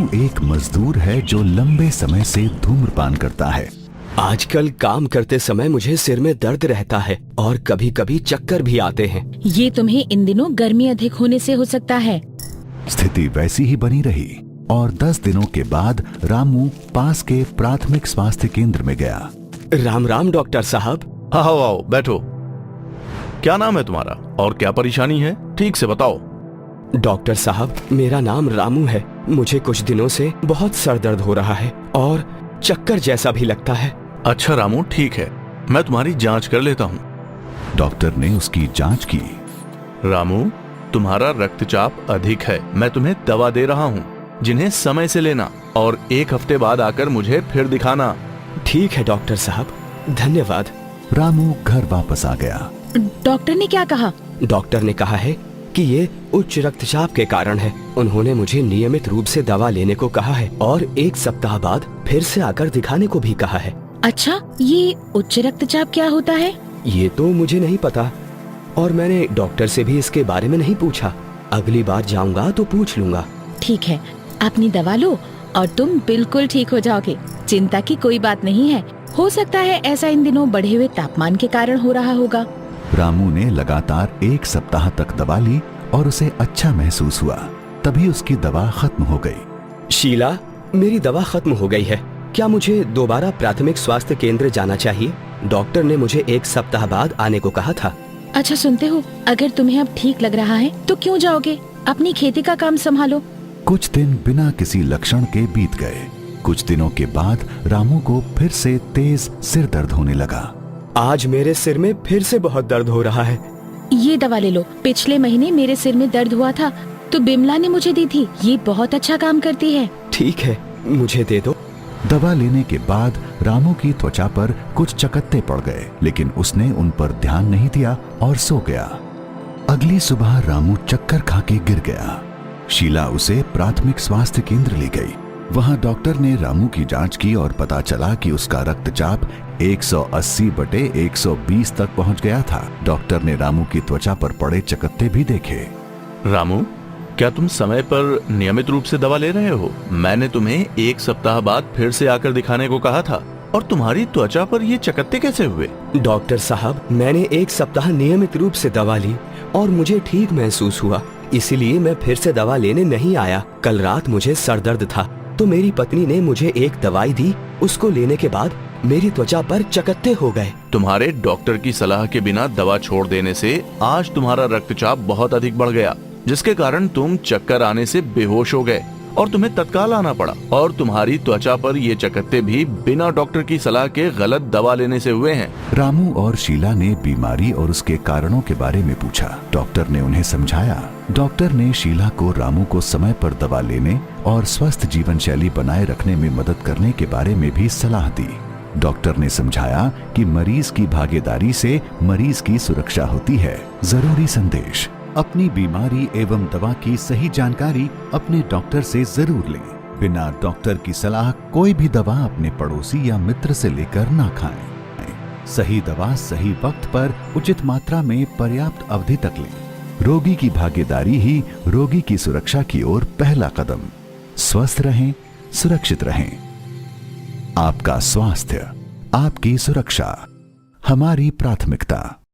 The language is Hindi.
रामू एक मजदूर है जो लंबे समय से धूम्रपान करता है। आजकल काम करते समय मुझे सिर में दर्द रहता है और कभी कभी चक्कर भी आते हैं। ये तुम्हें इन दिनों गर्मी अधिक होने से हो सकता है। स्थिति वैसी ही बनी रही और 10 दिनों के बाद रामू पास के प्राथमिक स्वास्थ्य केंद्र में गया। राम राम डॉक्टर साहब। आओ आओ बैठो। क्या नाम है तुम्हारा और क्या परेशानी है, ठीक से बताओ। डॉक्टर साहब, मेरा नाम रामू है। मुझे कुछ दिनों से बहुत सर दर्द हो रहा है और चक्कर जैसा भी लगता है। अच्छा रामू, ठीक है, मैं तुम्हारी जांच कर लेता हूँ। डॉक्टर ने उसकी जांच की। रामू, तुम्हारा रक्तचाप अधिक है। मैं तुम्हें दवा दे रहा हूँ, जिन्हें समय से लेना और 1 हफ्ते बाद आकर मुझे फिर दिखाना। ठीक है डॉक्टर साहब, धन्यवाद। रामू घर वापस आ गया। डॉक्टर ने क्या कहा? डॉक्टर ने कहा है कि ये उच्च रक्तचाप के कारण है। उन्होंने मुझे नियमित रूप से दवा लेने को कहा है और 1 सप्ताह बाद फिर से आकर दिखाने को भी कहा है। अच्छा, ये उच्च रक्तचाप क्या होता है? ये तो मुझे नहीं पता और मैंने डॉक्टर से भी इसके बारे में नहीं पूछा। अगली बार जाऊंगा तो पूछ लूंगा। ठीक है, अपनी दवा लो और तुम बिल्कुल ठीक हो जाओगे। चिंता की कोई बात नहीं है। हो सकता है ऐसा इन दिनों बढ़े हुए तापमान के कारण हो रहा होगा। रामू ने लगातार 1 सप्ताह तक दवा ली और उसे अच्छा महसूस हुआ। तभी उसकी दवा खत्म हो गई। शीला, मेरी दवा खत्म हो गई है। क्या मुझे दोबारा प्राथमिक स्वास्थ्य केंद्र जाना चाहिए? डॉक्टर ने मुझे 1 सप्ताह बाद आने को कहा था। अच्छा सुनते हो, अगर तुम्हें अब ठीक लग रहा है तो क्यों जाओगे? अपनी खेती का काम संभालो। कुछ दिन बिना किसी लक्षण के बीत गए। कुछ दिनों के बाद रामू को फिर से तेज सिर दर्द होने लगा। आज मेरे सिर में फिर से बहुत दर्द हो रहा है। ये दवा ले लो। पिछले महीने मेरे सिर में दर्द हुआ था तो बिमला ने मुझे दी थी। ये बहुत अच्छा काम करती है। ठीक है, मुझे दे दो। दवा लेने के बाद रामू की त्वचा पर कुछ चकत्ते पड़ गए, लेकिन उसने उन पर ध्यान नहीं दिया और सो गया। अगली सुबह रामू चक्कर खा के गिर गया। शीला उसे प्राथमिक स्वास्थ्य केंद्र ले गई। वहां डॉक्टर ने रामू की जांच की और पता चला कि उसका रक्तचाप 180/120 तक पहुंच गया था। डॉक्टर ने रामू की त्वचा पर पड़े चकत्ते भी देखे। रामू, क्या तुम समय पर नियमित रूप से दवा ले रहे हो? मैंने तुम्हें 1 सप्ताह बाद फिर से आकर दिखाने को कहा था। और तुम्हारी त्वचा पर ये चकत्ते कैसे हुए? डॉक्टर साहब, मैंने 1 सप्ताह नियमित रूप से दवा ली और मुझे ठीक महसूस हुआ। इसीलिए मैं फिर से दवा लेने नहीं आया। कल रात मुझे सर दर्द था तो मेरी पत्नी ने मुझे एक दवाई दी। उसको लेने के बाद मेरी त्वचा पर चकत्ते हो गए। तुम्हारे डॉक्टर की सलाह के बिना दवा छोड़ देने से आज तुम्हारा रक्तचाप बहुत अधिक बढ़ गया, जिसके कारण तुम चक्कर आने से बेहोश हो गए और तुम्हें तत्काल आना पड़ा। और तुम्हारी त्वचा पर ये चकत्ते भी बिना डॉक्टर की सलाह के गलत दवा लेने से हुए हैं। रामू और शीला ने बीमारी और उसके कारणों के बारे में पूछा। डॉक्टर ने उन्हें समझाया। डॉक्टर ने शीला को रामू को समय पर दवा लेने और स्वस्थ जीवन शैली बनाए रखने में मदद करने के बारे में भी सलाह दी। डॉक्टर ने समझाया कि मरीज की भागीदारी से मरीज की सुरक्षा होती है। जरूरी संदेश: अपनी बीमारी एवं दवा की सही जानकारी अपने डॉक्टर से जरूर लें। बिना डॉक्टर की सलाह कोई भी दवा अपने पड़ोसी या मित्र से लेकर ना खाएं। सही दवा सही वक्त पर उचित मात्रा में पर्याप्त अवधि तक लें। रोगी की भागीदारी ही रोगी की सुरक्षा की ओर पहला कदम। स्वस्थ रहें, सुरक्षित रहें। आपका स्वास्थ्य, आपकी सुरक्षा, हमारी प्राथमिकता।